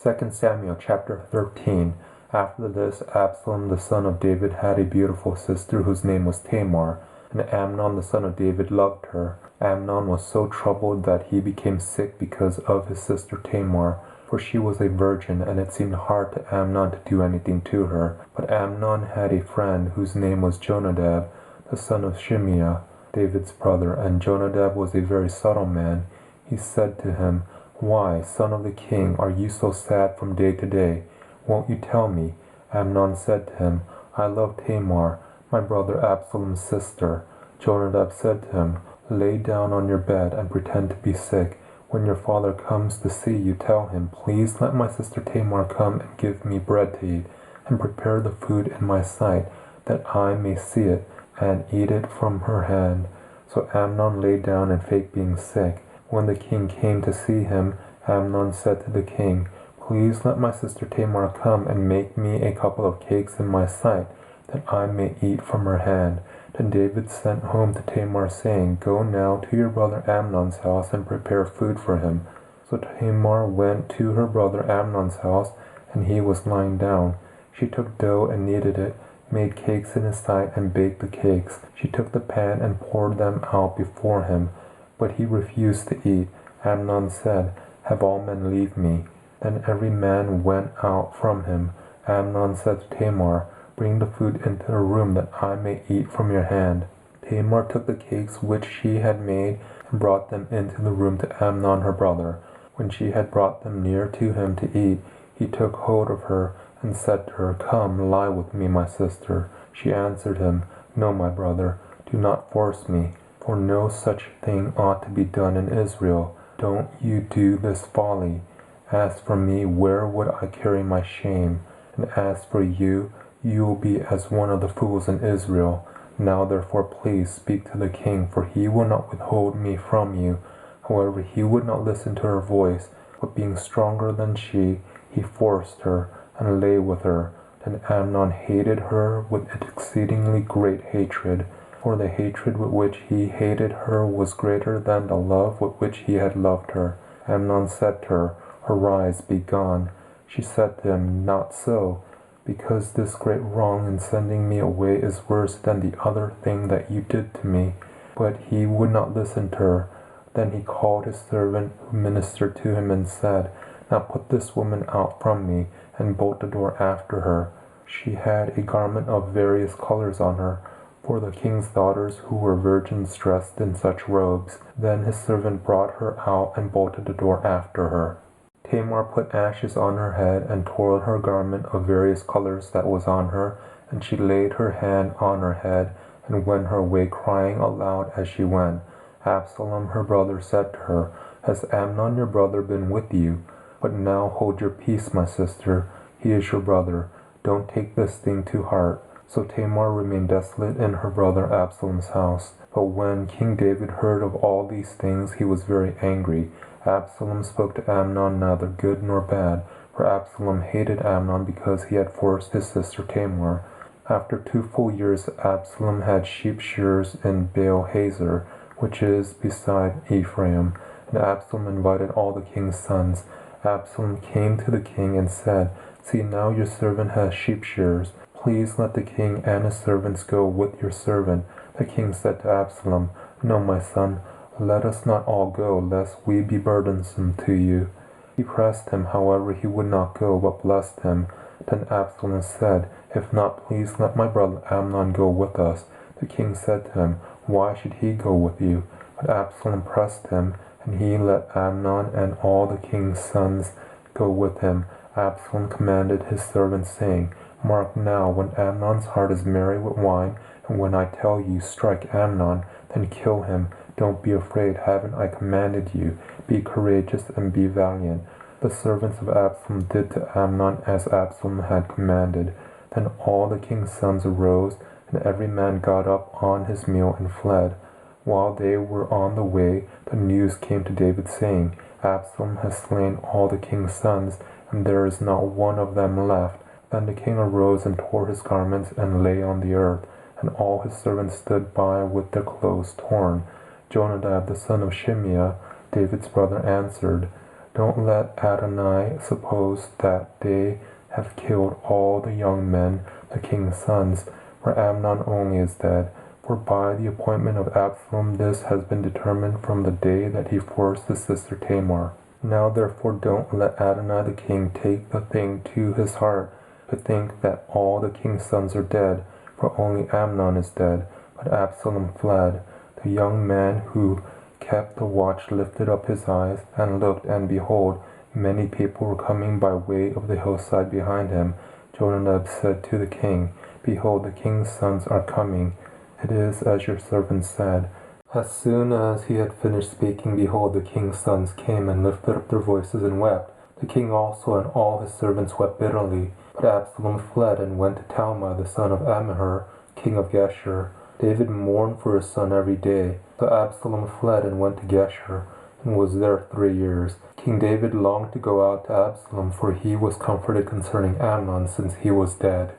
2 Samuel chapter 13. After this, Absalom the son of David had a beautiful sister whose name was Tamar, and Amnon the son of David loved her. Amnon was so troubled that he became sick because of his sister Tamar, for she was a virgin, and it seemed hard to Amnon to do anything to her. But Amnon had a friend whose name was Jonadab, the son of Shimeah, David's brother, and Jonadab was a very subtle man. He said to him, "Why, son of the king, are you so sad from day to day? Won't you tell me?" Amnon said to him, "I love Tamar, my brother Absalom's sister." Jonadab said to him, "Lay down on your bed and pretend to be sick. When your father comes to see you, tell him, 'Please let my sister Tamar come and give me bread to eat, and prepare the food in my sight, that I may see it and eat it from her hand.'" So Amnon lay down and faked being sick. When the king came to see him, Amnon said to the king, "Please let my sister Tamar come and make me a couple of cakes in my sight, that I may eat from her hand." Then David sent home to Tamar, saying, "Go now to your brother Amnon's house and prepare food for him." So Tamar went to her brother Amnon's house, and he was lying down. She took dough and kneaded it, made cakes in his sight, and baked the cakes. She took the pan and poured them out before him, but he refused to eat. Amnon said, "Have all men leave me." Then every man went out from him. Amnon said to Tamar, "Bring the food into the room, that I may eat from your hand." Tamar took the cakes which she had made and brought them into the room to Amnon her brother. When she had brought them near to him to eat, he took hold of her and said to her, "Come, lie with me, my sister." She answered him, "No, my brother, do not force me, for no such thing ought to be done in Israel. Don't you do this folly. As for me, where would I carry my shame? And as for you, you will be as one of the fools in Israel. Now therefore please speak to the king, for he will not withhold me from you." However, he would not listen to her voice, but being stronger than she, he forced her and lay with her. Then Amnon hated her with exceedingly great hatred, for the hatred with which he hated her was greater than the love with which he had loved her. Amnon said to her, "Arise, be gone." She said to him, "Not so, because this great wrong in sending me away is worse than the other thing that you did to me." But he would not listen to her. Then he called his servant who ministered to him and said, "Now put this woman out from me, and bolt the door after her." She had a garment of various colors on her, for the king's daughters who were virgins dressed in such robes. Then his servant brought her out and bolted the door after her. Tamar put ashes on her head and tore her garment of various colors that was on her, and she laid her hand on her head and went her way, crying aloud as she went. Absalom her brother said to her, "Has Amnon your brother been with you? But now hold your peace, my sister. He is your brother. Don't take this thing to heart." So Tamar remained desolate in her brother Absalom's house. But when King David heard of all these things, he was very angry. Absalom spoke to Amnon neither good nor bad, for Absalom hated Amnon because he had forced his sister Tamar. After 2 full years, Absalom had sheep shearers in Baal-hazor, which is beside Ephraim, and Absalom invited all the king's sons. Absalom came to the king and said, "See, now your servant has sheep shearers. Please let the king and his servants go with your servant." The king said to Absalom, "No, my son, let us not all go, lest we be burdensome to you." He pressed him, however, he would not go, but blessed him. Then Absalom said, "If not, please let my brother Amnon go with us." The king said to him, "Why should he go with you?" But Absalom pressed him, and he let Amnon and all the king's sons go with him. Absalom commanded his servants, saying, "Mark now, when Amnon's heart is merry with wine, and when I tell you, 'Strike Amnon,' then kill him. Don't be afraid, haven't I commanded you? Be courageous and be valiant." The servants of Absalom did to Amnon as Absalom had commanded. Then all the king's sons arose, and every man got up on his mule and fled. While they were on the way, the news came to David, saying, "Absalom has slain all the king's sons, and there is not one of them left." Then the king arose and tore his garments and lay on the earth, and all his servants stood by with their clothes torn. Jonadab the son of Shimeah, David's brother, answered, Don't let Adonai suppose that they have killed all the young men, the king's sons, for Amnon only is dead. For by the appointment of Absalom this has been determined from the day that he forced his sister Tamar. Now therefore don't let Adonai the king take the thing to his heart, to think that all the king's sons are dead, for only Amnon is dead. But Absalom fled. The young man who kept the watch lifted up his eyes, and looked, and behold, many people were coming by way of the hillside behind him. Jonadab said to the king, Behold, the king's sons are coming. It is as your servant said. As soon as he had finished speaking, behold, the king's sons came and lifted up their voices and wept. The king also and all his servants wept bitterly. But Absalom fled and went to Talmai, the son of Ammihur, king of Geshur. David mourned for his son every day. So Absalom fled and went to Geshur, and was there 3 years. King David longed to go out to Absalom, for he was comforted concerning Amnon, since he was dead.